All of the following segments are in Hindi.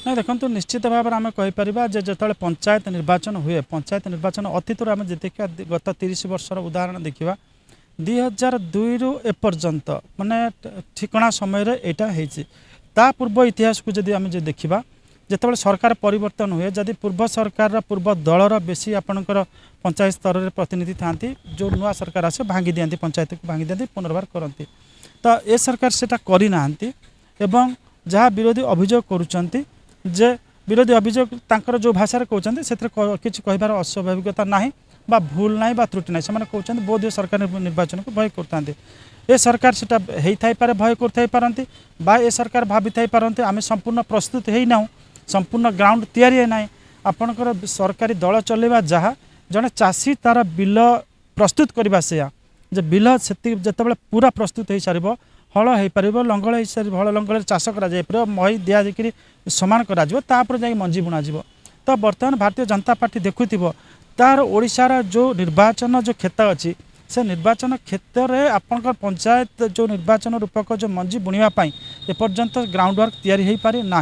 ना देखो निश्चित भाव में आम कहीपर जो पंचायत निर्वाचन हुए पंचायत निर्वाचन अतीतर आम देखा गत 30 वर्षर उदाहरण देखा 2002 रु एपर्यंत माने ठिकणा समय यहाँ पूर्व इतिहास को जदि आम देखा जिते सरकार परिवर्तन हुए जदि पूर्व सरकार पूर्व दलर बेसी आपणकर पंचायत स्तर में प्रतिनिधि था जो नुआ सरकार आसे भांगी दिखाती पंचायत को भांगी दिखाती पुनर्वार करती तो ए सरकार सेटा करना एवं जहाँ विरोधी अभियोग करुँच जे विरोधी अभियोग तांकर जो भाषा कहते से किसी कहार अस्वाभाविकता ना बा भूल ना बा त्रुटि ना से कहते बोध सरकार निर्वाचन को भय करते ए सरकार सेटा होता भय करते बा ए सरकार भावी पारती आम संपूर्ण प्रस्तुत होना संपूर्ण ग्राउंड तैयारी ना आपणकर सरकारी दल चलवा जहाँ जड़े चाषी तार बिल प्रस्तुत करवा से बिल से जिते पूरा प्रस्तुत हो सार हल हो पार लंगल हो सार हल लंगल चाष कर मही दिखिक सामान कर जा मंजी बुणा तो बर्तमान भारतीय जनता पार्टी देखुव तार ओडिशार जो निर्वाचन जो क्षेत्र अच्छी से निर्वाचन क्षेत्र में आपंकर पंचायत जो निर्वाचन रूपक जो मंजी बुणवाई एपर्यंत ग्राउंड वर्क तैयारी हो पारि ना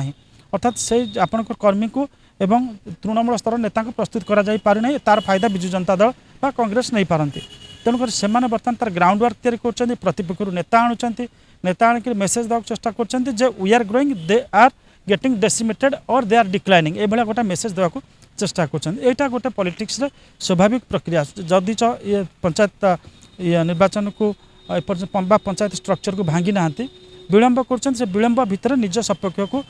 अर्थात से आपंकर कर्मी को एवं तृणमूल स्तर नेता को प्रस्तुत करा तार फायदा विजु जनता दल बा कांग्रेस नहीं पारती तेणुक से बर्तमान तार ग्राउंड वर्क तैयारी कर प्रतिपक्ष नेता आणुंट नेता आणिक मेसेज देवाक चेष्टा कर we are growing they are getting decimated और दे आर डिक्लाइनिंग ये गोटे मेसेज देवाक चेष्टा कर गोटे पॉलिटिक्स रे स्वाभाविक प्रक्रिया जदि ये पंचायत ये निर्वाचन को पंचायत स्ट्रक्चर को भांगी ना विलंब कर विलंब भितर निज सपक्ष को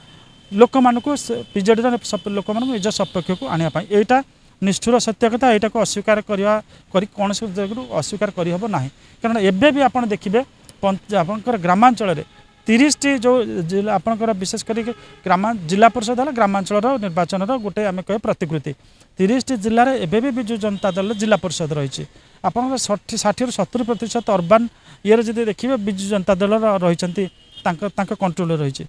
लोक मानक बीजेडी लोक मान निज सपक्ष को आने यहाँ निष्ठुर सत्य कथा यहाँ को अस्वीकार कौन अस्वीकार करहब ना कारण एबे भी आप देखिए आपंकर ग्रामांचल 30 टी जो आपंकर विशेषकर जिला परिषद है ग्रामांचल निर्वाचन गोटे आम कहे प्रतिकृति 30 टी जिले में एबे भी विजु जनता दल जिला परिषद रही आप 60 ରୁ 70% अर्बान ये जब देखिए विजु जनता दल रही कंट्रोल रही